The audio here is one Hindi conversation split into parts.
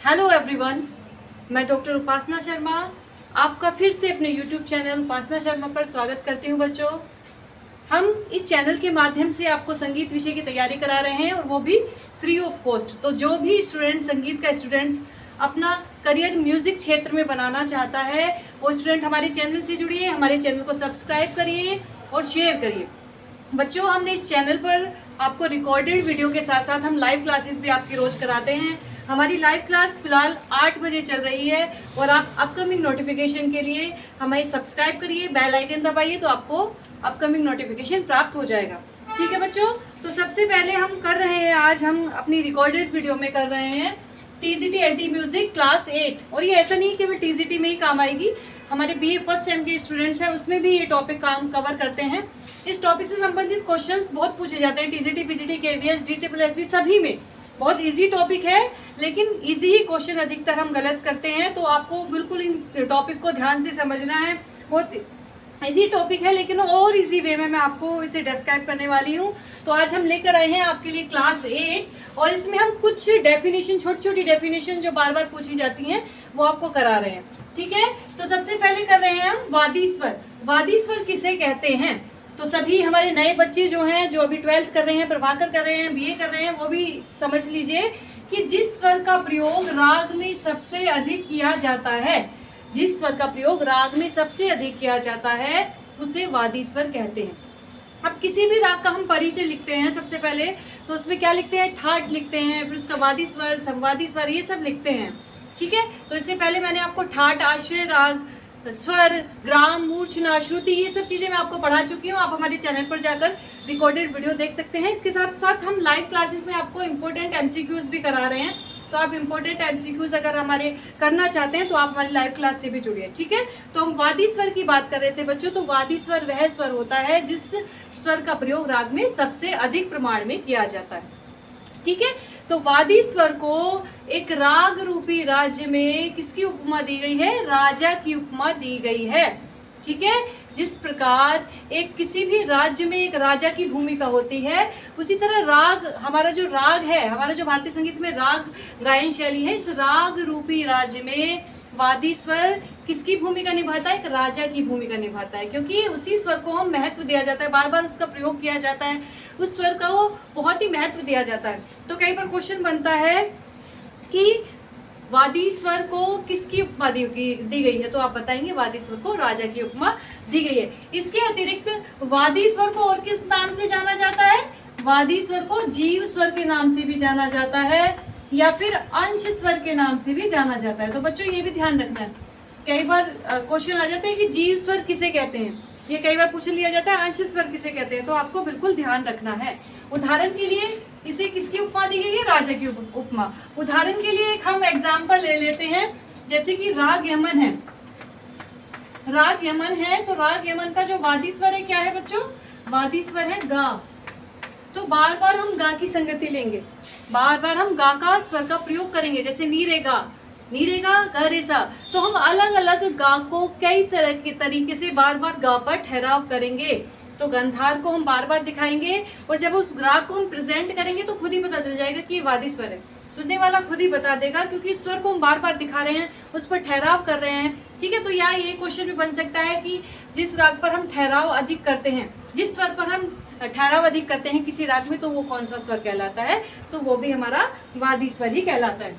हेलो एवरीवन, मैं डॉक्टर उपासना शर्मा आपका फिर से अपने यूट्यूब चैनल उपासना शर्मा पर स्वागत करती हूँ। बच्चों, हम इस चैनल के माध्यम से आपको संगीत विषय की तैयारी करा रहे हैं और वो भी फ्री ऑफ कॉस्ट। तो जो भी स्टूडेंट संगीत का स्टूडेंट्स अपना करियर म्यूजिक क्षेत्र में बनाना चाहता है वो स्टूडेंट हमारे चैनल से जुड़िए, हमारे चैनल को सब्सक्राइब करिए और शेयर करिए। बच्चों, हमने इस चैनल पर आपको रिकॉर्डेड वीडियो के साथ साथ हम लाइव क्लासेस भी आपकी रोज कराते हैं। हमारी लाइव क्लास फिलहाल 8 बजे चल रही है और आप अपकमिंग नोटिफिकेशन के लिए हमें सब्सक्राइब करिए, बेल आइकन दबाइए तो आपको अपकमिंग नोटिफिकेशन प्राप्त हो जाएगा। ठीक है बच्चों, तो सबसे पहले हम कर रहे हैं, आज हम अपनी रिकॉर्डेड वीडियो में कर रहे हैं टीजीटी एलटी म्यूजिक क्लास 8। और ये ऐसा नहीं केवल टीजीटी में ही काम आएगी, हमारे बीए फर्स्ट सेम के स्टूडेंट्स हैं उसमें भी ये टॉपिक काम कवर करते हैं। इस टॉपिक से संबंधित क्वेश्चंस बहुत पूछे जाते हैं टीजीटी, पीजीटी, केवीएस, डीट्रिपल सभी में। बहुत इजी टॉपिक है, लेकिन इजी ही क्वेश्चन अधिकतर हम गलत करते हैं, तो आपको बिल्कुल इन टॉपिक को ध्यान से समझना है। बहुत इजी टॉपिक है लेकिन और इजी वे में मैं आपको इसे डिस्क्राइब करने वाली हूँ। तो आज हम लेकर आए हैं आपके लिए क्लास 8 और इसमें हम कुछ डेफिनेशन, छोटी छोटी डेफिनेशन जो बार बार पूछी जाती हैं वो आपको करा रहे हैं। ठीक है, तो सबसे पहले कर रहे हैं हम वादी स्वर। वादी स्वर किसे कहते हैं? तो सभी हमारे नए बच्चे जो हैं, जो अभी 12th कर रहे हैं, प्रभाकर कर रहे हैं, बीए कर रहे हैं, वो भी समझ लीजिए कि जिस स्वर का प्रयोग राग में सबसे अधिक किया जाता है, जिस स्वर का प्रयोग राग में सबसे अधिक किया जाता है उसे वादी स्वर कहते हैं। अब किसी भी राग का हम परिचय लिखते हैं सबसे पहले, तो उसमें क्या लिखते हैं? ठाट लिखते हैं, फिर उसका वादी स्वर, संवादी स्वर, ये सब लिखते हैं। ठीक है, तो इससे पहले मैंने आपको ठाट, आश्रय राग, स्वर, ग्राम, मूर्छना, श्रुति, ये सब चीजें मैं आपको पढ़ा चुकी हूँ। आप हमारे चैनल पर जाकर रिकॉर्डेड वीडियो देख सकते हैं। इसके साथ साथ हम लाइव क्लासेस में आपको इम्पोर्टेंट एमसीक्यूज भी करा रहे हैं, तो आप इम्पोर्टेंट एमसीक्यूज अगर हमारे करना चाहते हैं तो आप हमारी लाइव क्लास से भी जुड़िए। ठीक है, तो हम वादी स्वर की बात कर रहे थे बच्चों। तो वादी स्वर वह स्वर होता है जिस स्वर का प्रयोग राग में सबसे अधिक प्रमाण में किया जाता है। ठीक है, तो वादी स्वर को एक राग रूपी राज्य में किसकी उपमा दी गई है? राजा की उपमा दी गई है। ठीक है, जिस प्रकार एक किसी भी राज्य में एक राजा की भूमिका होती है, उसी तरह राग, हमारा जो राग है, हमारा जो भारतीय संगीत में राग गायन शैली है, इस राग रूपी राज्य में वादी स्वर किसकी भूमिका निभाता है? एक राजा की भूमिका निभाता है, क्योंकि उसी स्वर को हम महत्व दिया जाता है, बार बार उसका प्रयोग किया जाता है, उस स्वर का वो बहुत ही महत्व दिया जाता है। तो कई बार क्वेश्चन बनता है कि वादी स्वर को किसकी उपमा दी गई है? तो आप बताएंगे वादी स्वर को राजा की उपमा दी गई है। इसके अतिरिक्त वादी स्वर को और किस नाम से जाना जाता है? वादी स्वर को जीव स्वर के नाम से भी जाना जाता है या फिर अंश स्वर के नाम से भी जाना जाता है। तो बच्चों ये भी ध्यान रखना है, कई बार क्वेश्चन आ जाते हैं कि जीव स्वर किसे कहते हैं, ये कई बार पूछ लिया जाता है अंश स्वर किसे कहते हैं, तो आपको बिल्कुल ध्यान रखना है। उदाहरण के लिए इसे किसकी उपमा दी गई है? राजा की उपमा। उदाहरण के लिए एक हम एग्जाम्पल ले लेते हैं, जैसे कि राग यमन है। राग यमन है, तो राग यमन का जो वादी स्वर है क्या है बच्चों? वादी स्वर है गा। तो बार बार हम गा की संगति लेंगे, बार बार हम गा का स्वर का प्रयोग करेंगे, जैसे नीरेगा, नीरेगा, गरेसा। तो हम अलग अलग गा को कई तरह के तरीके से बार बार गा पर ठहराव करेंगे। तो गंधार को हम बार बार दिखाएंगे और जब उस राग को हम प्रेजेंट करेंगे तो खुद ही पता चल जाएगा कि ये वादी स्वर है। सुनने वाला खुद ही बता देगा, क्योंकि स्वर को हम बार बार दिखा रहे हैं, उस पर ठहराव कर रहे हैं। ठीक है, तो यहाँ ये क्वेश्चन भी बन सकता है कि जिस राग पर हम ठहराव अधिक करते हैं, जिस स्वर पर हम ठहराव अधिक करते हैं किसी राग में, तो वो कौन सा स्वर कहलाता है? तो वो भी हमारा वादी स्वर ही कहलाता है।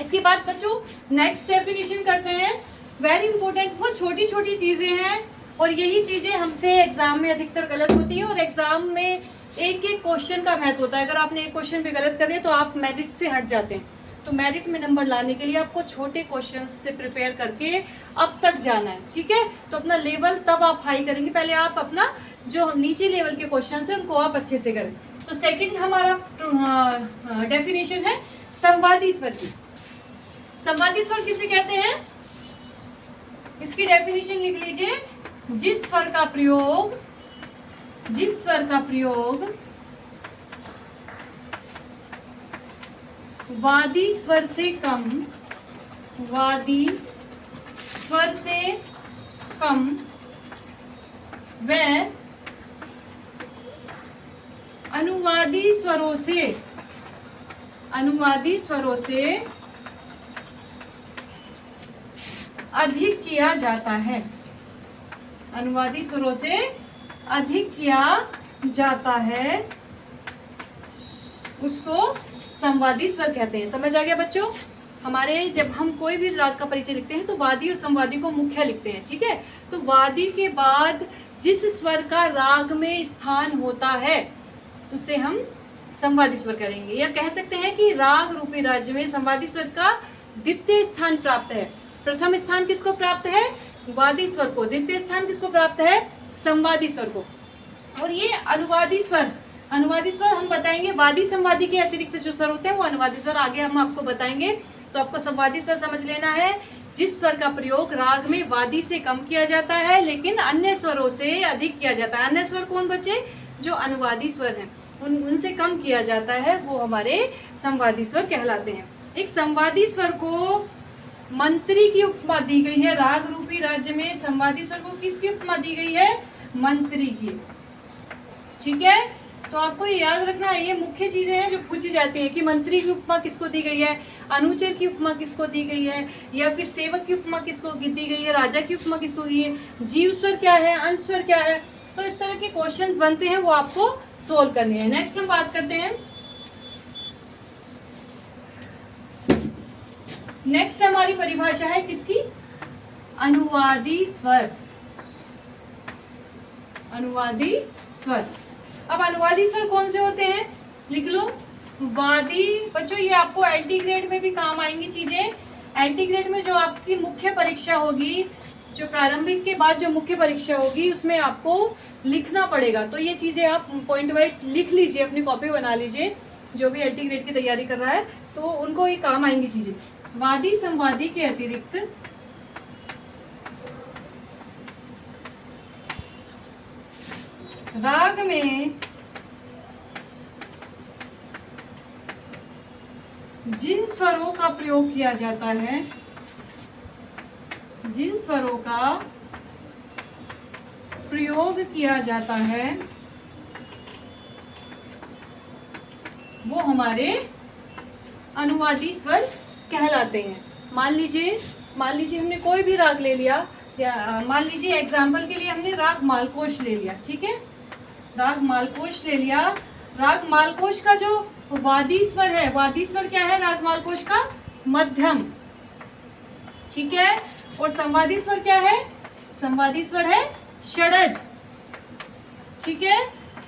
इसके बाद बच्चों नेक्स्ट डेफिनेशन करते हैं, वेरी इंपॉर्टेंट। बहुत छोटी छोटी चीजें हैं और यही चीजें हमसे एग्जाम में अधिकतर गलत होती है और एग्जाम में एक एक क्वेश्चन का महत्व होता है। अगर आपने एक क्वेश्चन भी गलत कर दिया तो आप मेरिट से हट जाते हैं। तो मेरिट में नंबर लाने के लिए आपको छोटे क्वेश्चन से प्रिपेयर करके अब तक जाना है। ठीक है, तो अपना लेवल तब आप हाई करेंगे, पहले आप अपना जो नीचे लेवल के क्वेश्चन है उनको आप अच्छे से करें। तो सेकंड हमारा डेफिनेशन है संवादी स्वर की। संवादी स्वर किसे कहते हैं? इसकी डेफिनेशन लिख लीजिए, जिस स्वर का प्रयोग वादी स्वर से कम, वादी स्वर से कम व अनुवादी स्वरों से अधिक किया जाता है, अनुवादी स्वरों से अधिक किया जाता है, उसको संवादी स्वर कहते हैं। समझ आ गया बच्चों? हमारे जब हम कोई भी राग का परिचय लिखते हैं तो वादी और संवादी को मुख्य लिखते हैं, ठीक है। तो वादी के बाद जिस स्वर का राग में स्थान होता है उसे हम संवादी स्वर करेंगे, या कह सकते हैं कि राग रूपी राज्य में संवादी स्वर का द्वितीय स्थान प्राप्त है। प्रथम स्थान किसको प्राप्त है? वादी स्वर को। द्वितीय स्थान किसको प्राप्त है? संवादी स्वर को। और ये अनुवादी स्वर हम बताएंगे, वादी संवादी के अतिरिक्त जो स्वर होते हैं वो अनुवादी स्वर आगे हम आपको बताएंगे। तो आपको संवादी स्वर समझ लेना है जिस स्वर का प्रयोग राग में वादी से कम किया जाता है लेकिन अन्य स्वरों से अधिक किया जाता है। अन्य स्वर कौन बच्चे? जो अनुवादी स्वर हैं उनसे कम किया जाता है, वो हमारे संवादी स्वर कहलाते हैं। एक संवादी स्वर को मंत्री की उपमा दी गई है। राग रूपी राज्य में संवादी स्वर को किसकी उपमा दी गई है? मंत्री की, ठीक है। तो आपको ये याद रखना है, ये मुख्य चीजें हैं जो पूछी जाती है कि मंत्री की उपमा किसको दी गई है, अनुचर की उपमा किसको दी गई है, या फिर सेवक की उपमा किसको दी गई है, राजा की उपमा किसको दी है, जीव स्वर क्या है, अंश स्वर क्या है। तो इस तरह के क्वेश्चन बनते हैं, वो आपको सोल्व करने हैं। नेक्स्ट हम बात करते हैं, नेक्स्ट हमारी परिभाषा है किसकी? अनुवादी स्वर। अनुवादी स्वर। अब अनुवादी स्वर कौन से होते हैं? लिख लो। वादी बच्चों, ये आपको एलटी ग्रेड में भी काम आएंगी चीजें। एलटी ग्रेड में जो आपकी मुख्य परीक्षा होगी, जो प्रारंभिक के बाद जो मुख्य परीक्षा होगी, उसमें आपको लिखना पड़ेगा। तो ये चीजें आप पॉइंट वाइज लिख लीजिए, अपनी कॉपी बना लीजिए। जो भी एलटी ग्रेड की तैयारी कर रहा है तो उनको ये काम आएंगी चीजें। वादी संवादी के अतिरिक्त राग में जिन स्वरों का प्रयोग किया जाता है, जिन स्वरों का प्रयोग किया जाता है वो हमारे अनुवादी स्वर कहलाते हैं। मान लीजिए हमने कोई भी राग ले लिया, या मान लीजिए एग्जाम्पल के लिए हमने राग मालकोश ले लिया, ठीक है। राग मालकोश ले लिया। राग मालकोश का जो वादी स्वर है, वादी स्वर क्या है राग मालकोश का? मध्यम, ठीक है। और संवादी स्वर क्या है? संवादी स्वर है षडज, ठीक है।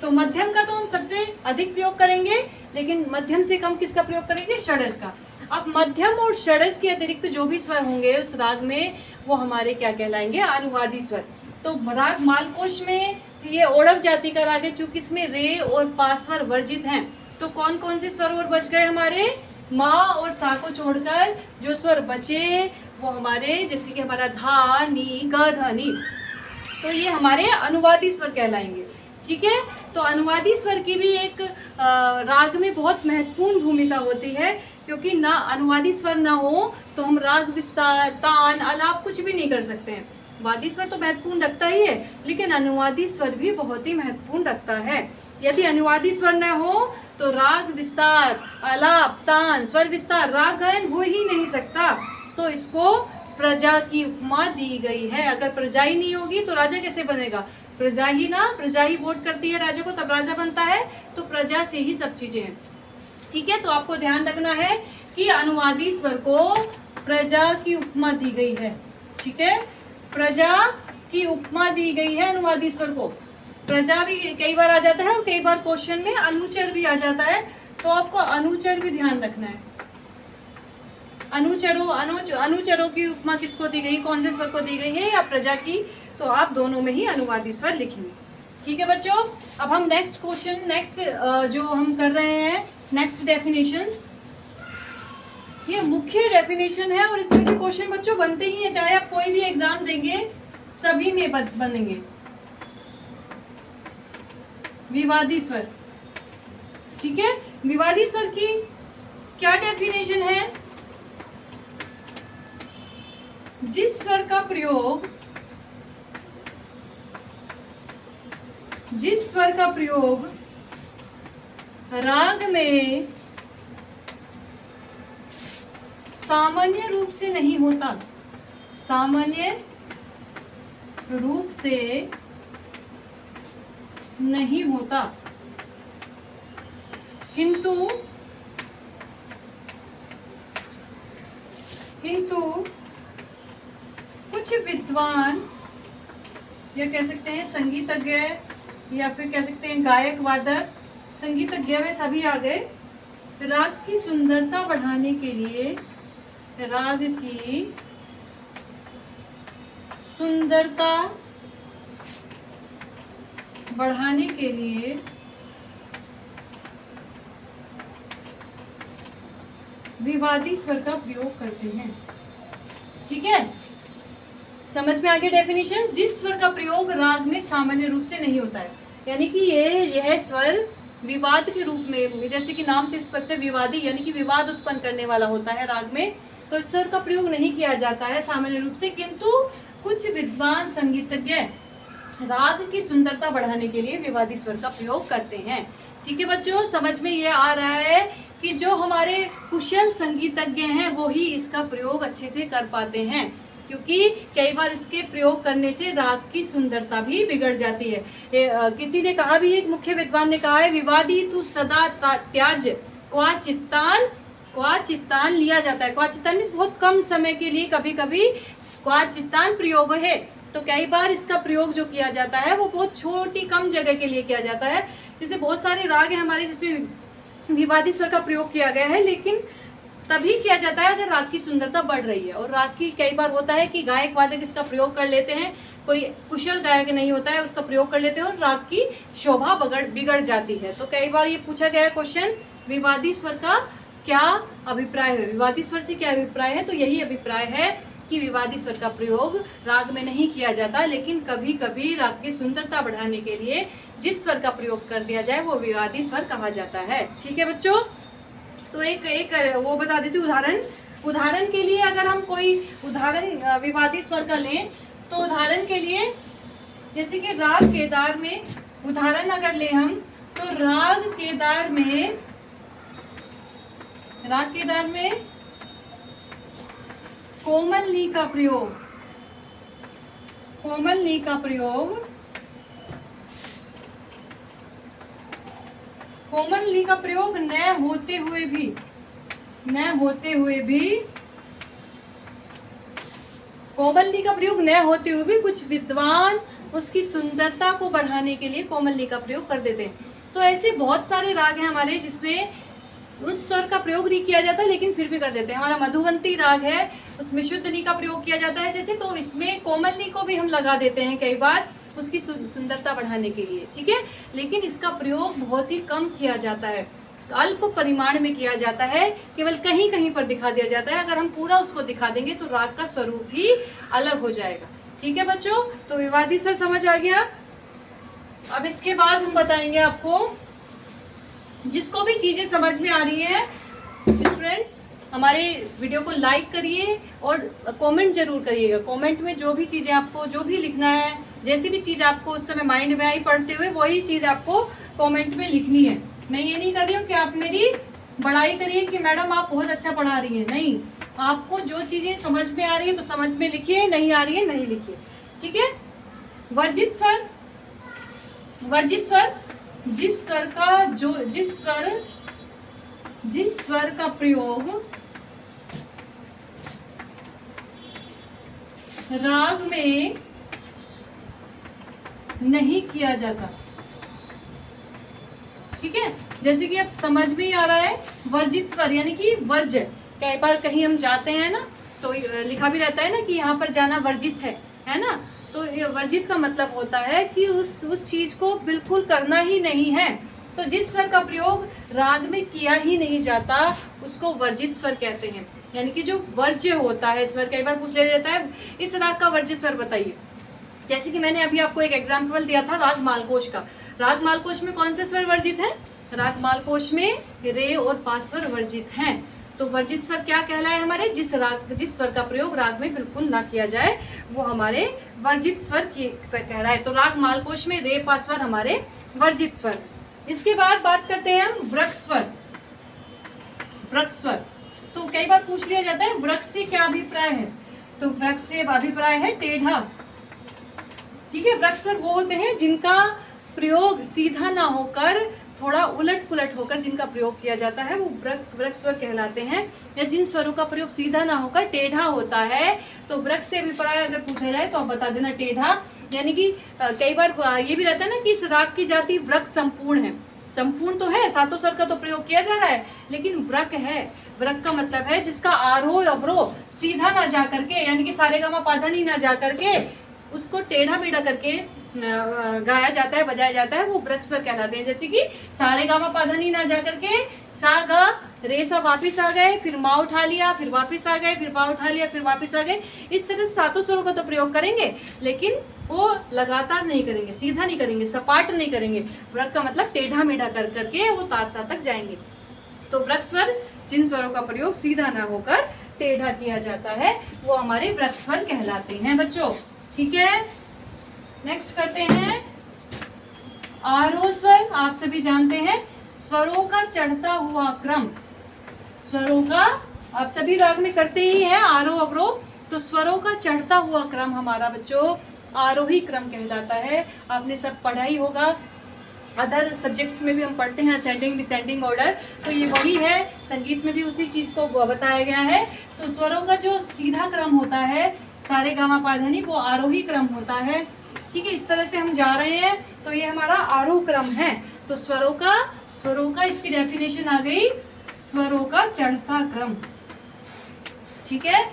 तो मध्यम का तो हम सबसे अधिक प्रयोग करेंगे, लेकिन मध्यम से कम किसका प्रयोग करेंगे? षडज का। अब मध्यम और षडज के अतिरिक्त जो भी स्वर होंगे उस राग में, वो हमारे क्या कहलाएंगे? अनुवादी स्वर। तो राग मालकोश में ये ओड़क जाति का राग है, चूंकि इसमें रे और पा स्वर वर्जित हैं। तो कौन कौन से स्वर और बच गए हमारे? माँ और सा को छोड़कर जो स्वर बचे वो हमारे, जैसे कि हमारा धा, नी, ग, ध, नी, तो ये हमारे अनुवादी स्वर कहलाएंगे, ठीक है। तो अनुवादी स्वर की भी एक राग में बहुत महत्वपूर्ण भूमिका होती है, क्योंकि ना अनुवादी स्वर ना हो तो हम राग विस्तार, तान, आलाप कुछ भी नहीं कर सकते हैं। वादी स्वर तो महत्वपूर्ण रखता ही है, लेकिन अनुवादी स्वर भी बहुत ही महत्वपूर्ण रखता है। यदि अनुवादी स्वर न हो तो राग विस्तार, आलाप, तान, स्वर विस्तार, राग गायन हो ही नहीं सकता। तो इसको प्रजा की उपमा दी गई है। अगर प्रजा ही नहीं होगी तो राजा कैसे बनेगा? प्रजा ही वोट करती है राजा को, तब राजा बनता है। तो प्रजा से ही सब चीजें हैं, ठीक है। तो आपको ध्यान रखना है कि अनुवादी स्वर को प्रजा की उपमा दी गई है, ठीक है। प्रजा की उपमा दी गई है अनुवादी स्वर को। प्रजा भी कई बार आ जाता है और कई बार क्वेश्चन में अनुचर भी आ जाता है, तो आपको अनुचर भी ध्यान रखना है। अनुचरों की उपमा किसको दी गई, कौन से स्वर को दी गई है, या प्रजा की? तो आप दोनों में ही अनुवादी स्वर लिखेंगे, ठीक है बच्चों। अब हम नेक्स्ट जो हम कर रहे हैं, नेक्स्ट डेफिनेशंस। ये मुख्य डेफिनेशन है और इसमें से क्वेश्चन बच्चों बनते ही है, चाहे आप कोई भी एग्जाम देंगे सभी में बनेंगे। विवादी स्वर, ठीक है। विवादी स्वर की क्या डेफिनेशन है? जिस स्वर का प्रयोग राग में सामान्य रूप से नहीं होता, सामान्य रूप से नहीं होता, किंतु कुछ विद्वान या कह सकते हैं संगीतज्ञ या फिर कह सकते हैं गायक वादक, संगीतज्ञ में सभी आ गए, राग की सुंदरता बढ़ाने के लिए, राग की सुंदरता बढ़ाने के लिए विवादी स्वर का प्रयोग करते हैं। ठीक है, समझ में आ गया डेफिनेशन। जिस स्वर का प्रयोग राग में सामान्य रूप से नहीं होता है, यानी कि यह स्वर विवाद के रूप में, जैसे कि नाम से स्पष्ट है, विवादी यानी कि विवाद उत्पन्न करने वाला होता है राग में, तो इस स्वर का प्रयोग नहीं किया जाता है सामान्य रूप से, किंतु कुछ विद्वान संगीतज्ञ राग की सुंदरता बढ़ाने के लिए विवादी स्वर का प्रयोग करते हैं। ठीक है बच्चों, समझ में ये आ रहा है कि जो हमारे कुशल संगीतज्ञ हैं वो ही इसका प्रयोग अच्छे से कर पाते हैं, क्योंकि कई बार इसके प्रयोग करने से राग की सुंदरता भी बिगड़ जाती है। किसी ने कहा भी, एक मुख्य विद्वान ने कहा है, विवादी तू सदा त्याज क्वा चित्तान लिया जाता है। क्वा चित्तान बहुत कम समय के लिए कभी कभी क्वा चित्तान प्रयोग है, तो कई बार इसका प्रयोग जो किया जाता है वो बहुत छोटी कम जगह के लिए किया जाता है। जैसे बहुत सारे राग है हमारे जिसमें विवादी स्वर का प्रयोग किया गया है, लेकिन तभी किया जाता है अगर राग की सुंदरता बढ़ रही है। और राग की कई बार होता है कि गायक वादक इसका प्रयोग कर लेते हैं, कोई कुशल गायक नहीं होता है उसका प्रयोग कर लेते हैं और राग की शोभा बिगड़ जाती है। तो कई बार ये पूछा गया है क्वेश्चन, विवादी स्वर का क्या अभिप्राय है, विवादी स्वर से क्या अभिप्राय है, तो यही अभिप्राय है कि विवादी स्वर का प्रयोग राग में नहीं किया जाता, लेकिन कभी कभी राग की सुंदरता बढ़ाने के लिए जिस स्वर का प्रयोग कर दिया जाए वो विवादी स्वर कहा जाता है। ठीक है बच्चों, तो एक वो बता देती हूँ उदाहरण के लिए, अगर हम कोई उदाहरण विवादी स्वर का लें, तो उदाहरण के लिए जैसे कि राग केदार में उदाहरण अगर ले हम, तो राग केदार में कोमल नी का प्रयोग न होते हुए भी कुछ विद्वान उसकी सुंदरता को बढ़ाने के लिए कोमल नी का प्रयोग कर देते हैं। तो ऐसे बहुत सारे राग हैं हमारे जिसमें उस स्वर का प्रयोग नहीं किया जाता लेकिन फिर भी कर देते हैं। हमारा मधुवंती राग है, उसमें शुद्ध नी का प्रयोग किया जाता है जैसे, तो इसमें कोमल नी को भी हम लगा देते हैं कई बार उसकी सुंदरता बढ़ाने के लिए। ठीक है, लेकिन इसका प्रयोग बहुत ही कम किया जाता है, अल्प परिमाण में किया जाता है, केवल कहीं कहीं पर दिखा दिया जाता है। अगर हम पूरा उसको दिखा देंगे तो राग का स्वरूप ही अलग हो जाएगा। ठीक है बच्चों, तो विवादी स्वर समझ आ गया। अब इसके बाद हम बताएंगे आपको, जिसको भी चीजें समझ में आ रही है स्टूडेंट्स, हमारे वीडियो को लाइक करिए और कमेंट जरूर करिएगा। कमेंट में जो भी चीजें आपको जो भी लिखना है, जैसी भी चीज आपको उस समय माइंड में आई पढ़ते हुए, वही चीज आपको कमेंट में लिखनी है। मैं ये नहीं कर रही हूँ कि आप मेरी बड़ाई करिए कि मैडम आप बहुत अच्छा पढ़ा रही हैं, नहीं, आपको जो चीजें समझ में आ रही है तो समझ में लिखिए, नहीं आ रही है नहीं लिखिए। ठीक है, वर्जित स्वर जिस स्वर का प्रयोग राग में नहीं किया जाता। ठीक है, जैसे कि अब समझ में ही आ रहा है, वर्जित स्वर यानी कि वर्ज्य। कई बार कहीं हम जाते हैं ना तो लिखा भी रहता है ना कि यहाँ पर जाना वर्जित है ना, तो ये वर्जित का मतलब होता है कि उस चीज को बिल्कुल करना ही नहीं है। तो जिस स्वर का प्रयोग राग में किया ही नहीं जाता उसको वर्जित स्वर कहते हैं, यानी कि जो वर्ज्य होता है स्वर। कई बार पूछ लिया जाता है इस राग का वर्ज्य स्वर बताइए, जैसे कि मैंने अभी आपको एक एग्जाम्पल दिया था राग मालकोश का। राग मालकोश में कौन से स्वर वर्जित है? राग मालकोश में रे और पा स्वर वर्जित हैं। तो वर्जित स्वर क्या कहलाए हमारे? जिस स्वर का प्रयोग राग में बिल्कुल ना किया जाए वो हमारे वर्जित स्वर कहलाए। तो राग मालकोश में रे पा स्वर हमारे वर्जित स्वर। इसके बाद बात करते हैं हम वृक्क स्वर। तो कई बार पूछ लिया जाता है वृक्क से क्या अभिप्राय है, तो वृक्ष से अभिप्राय है टेढ़ा। ठीक है, वृक्ष स्वर वो होते हैं जिनका प्रयोग सीधा ना होकर थोड़ा उलट पुलट होकर जिनका प्रयोग किया जाता है, वो वृक्ष स्वर कहलाते हैं। या जिन स्वरों का प्रयोग सीधा ना होकर टेढ़ा होता है, तो वृक्ष से अभिप्राय अगर पूछा जाए तो आप बता देना टेढ़ा। यानी कि कई बार ये भी रहता है ना कि इस राग की जाति वृक्ष संपूर्ण है। संपूर्ण तो है, सातों स्वर का तो प्रयोग किया जा रहा है, लेकिन वृक है। वृक का मतलब है जिसका आरोह अवरोह सीधा ना जा करके, यानी कि सारेगामा पाधानी ना जा करके उसको टेढ़ा मेढ़ा करके गाया जाता है, बजाया जाता है, वो वृक्ष स्वर कहलाते हैं। जैसे कि सारेगामा पाधानी ना जा करके सा गा रे सा वापिस आ गए, फिर मा उठा लिया, फिर वापिस आ गए, फिर पा उठा लिया, फिर वापिस आ गए। इस तरह से सातों स्वरों का तो प्रयोग करेंगे, लेकिन वो लगातार नहीं करेंगे, सीधा नहीं करेंगे, सपाट नहीं करेंगे। वृक का मतलब टेढ़ा मेढ़ा कर करके वो तारसा तक जाएंगे। तो वृक्ष स्वर जिन स्वरों का प्रयोग सीधा ना होकर टेढ़ा किया जाता है, वो हमारे वृक्ष स्वर कहलाते हैं बच्चों। ठीक है, नेक्स्ट करते हैं आरोह स्वर। आप सभी जानते हैं स्वरों का चढ़ता हुआ क्रम। स्वरों का आप सभी राग में करते ही हैं आरोह अवरोह, तो स्वरों का चढ़ता हुआ क्रम हमारा बच्चों आरोही क्रम कहलाता है। आपने सब पढ़ा ही होगा, अदर सब्जेक्ट्स में भी हम पढ़ते हैं असेंडिंग डिसेंडिंग ऑर्डर, तो ये वही है, संगीत में भी उसी चीज को बताया गया है। तो स्वरों का जो सीधा क्रम होता है सारे गामा पाधानी, वो आरोही क्रम होता है। ठीक है, इस तरह से हम जा रहे हैं, तो ये हमारा आरोह क्रम है। तो स्वरों का इसकी डेफिनेशन आ गई, स्वरों का चढ़ता क्रम। ठीक है,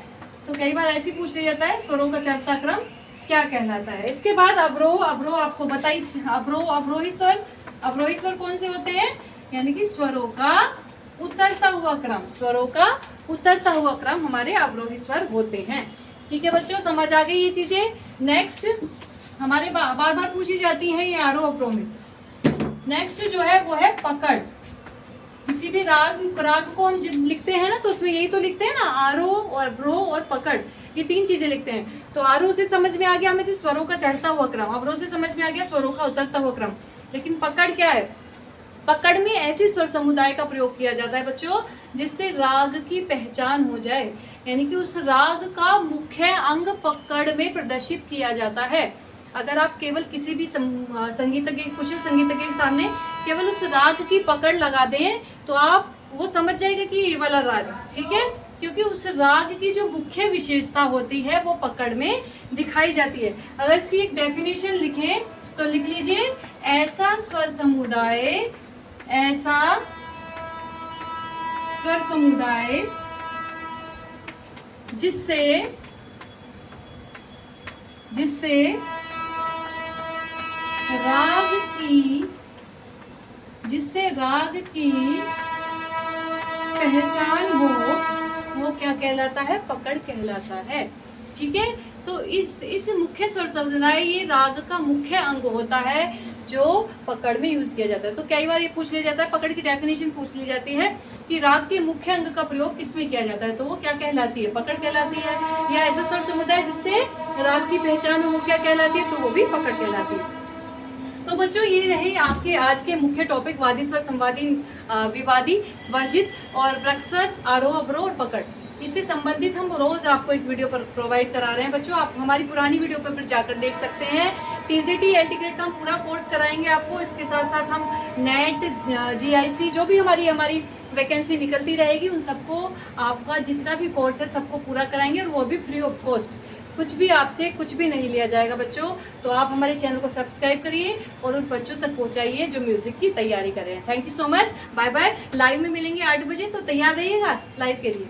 तो कई बार ऐसे पूछ लिया जाता है स्वरों का चढ़ता क्रम क्या कहलाता है। इसके बाद अवरोह। अवरोह आपको बताइए, अवरोही स्वर कौन से होते हैं, यानी कि स्वरों का उतरता हुआ क्रम। स्वरों का उतरता हुआ क्रम हमारे अवरोही स्वर होते हैं। ठीक है बच्चों, समझ आ गई ये चीजें। नेक्स्ट हमारे बार बार पूछी जाती है ये आरोह अवरोह में। नेक्स्ट जो है वो है पकड़। किसी भी राग को हम जब लिखते हैं ना, तो उसमें यही तो लिखते हैं ना, आरोह और अवरोह और पकड़, ये तीन चीजें लिखते हैं। तो आरोह से समझ में आ गया हमें स्वरों का चढ़ता हुआ क्रम, अवरोह से समझ में आ गया स्वरों का उतरता हुआ क्रम, लेकिन पकड़ क्या है। पकड़ में ऐसे स्वर समुदाय का प्रयोग किया जाता है बच्चों जिससे राग की पहचान हो जाए, यानी कि उस राग का मुख्य अंग पकड़ में प्रदर्शित किया जाता है। अगर आप केवल किसी भी संगीतज्ञ, कुशल संगीतज्ञ के सामने केवल उस राग की पकड़ लगा दें, तो आप वो समझ जाएगा कि ये वाला राग है। ठीक है, क्योंकि उस राग की जो मुख्य विशेषता होती है वो पकड़ में दिखाई जाती है। अगर इसकी एक डेफिनेशन लिखें तो लिख लीजिए, ऐसा स्वर समुदाय जिससे राग की पहचान हो, वो क्या कहलाता है, पकड़ कहलाता है। ठीक है, तो इस मुख्य स्वर समुदाय ये राग का मुख्य अंग होता है जो पकड़ में यूज किया जाता है। तो कई बार ये पूछ लिया जाता है, पकड़ की डेफिनेशन पूछ ली जाती है कि राग के मुख्य अंग का प्रयोग किसमें किया जाता है, तो वो क्या कहलाती है, पकड़ कहलाती है। या ऐसा स्वर समुदाय जिससे राग की पहचान हो, वो क्या कहलाती है, तो वो भी पकड़ कहलाती है। तो बच्चों ये रहे आपके आज के मुख्य टॉपिक, वादी स्वर, संवादी, विवादी, वर्जित और वृक्ष स्वर, आरोह अवरोह और पकड़। इससे संबंधित हम रोज आपको एक वीडियो पर प्रोवाइड करा रहे हैं बच्चों। आप हमारी पुरानी वीडियो पर फिर जाकर देख सकते हैं। टीजीटी एलटी ग्रेड का हम पूरा कोर्स कराएंगे आपको। इसके साथ साथ हम नेट, जीआईसी, जो भी हमारी वैकेंसी निकलती रहेगी, उन सबको आपका जितना भी कोर्स है सबको पूरा कराएंगे, और वो भी फ्री ऑफ कॉस्ट। कुछ भी आपसे कुछ भी नहीं लिया जाएगा बच्चों। तो आप हमारे चैनल को सब्सक्राइब करिए और उन बच्चों तक पहुंचाइए जो म्यूजिक की तैयारी कर रहे हैं। Thank you so much, bye bye. Live में मिलेंगे 8 बजे, तो तैयार रहिएगा लाइव के लिए।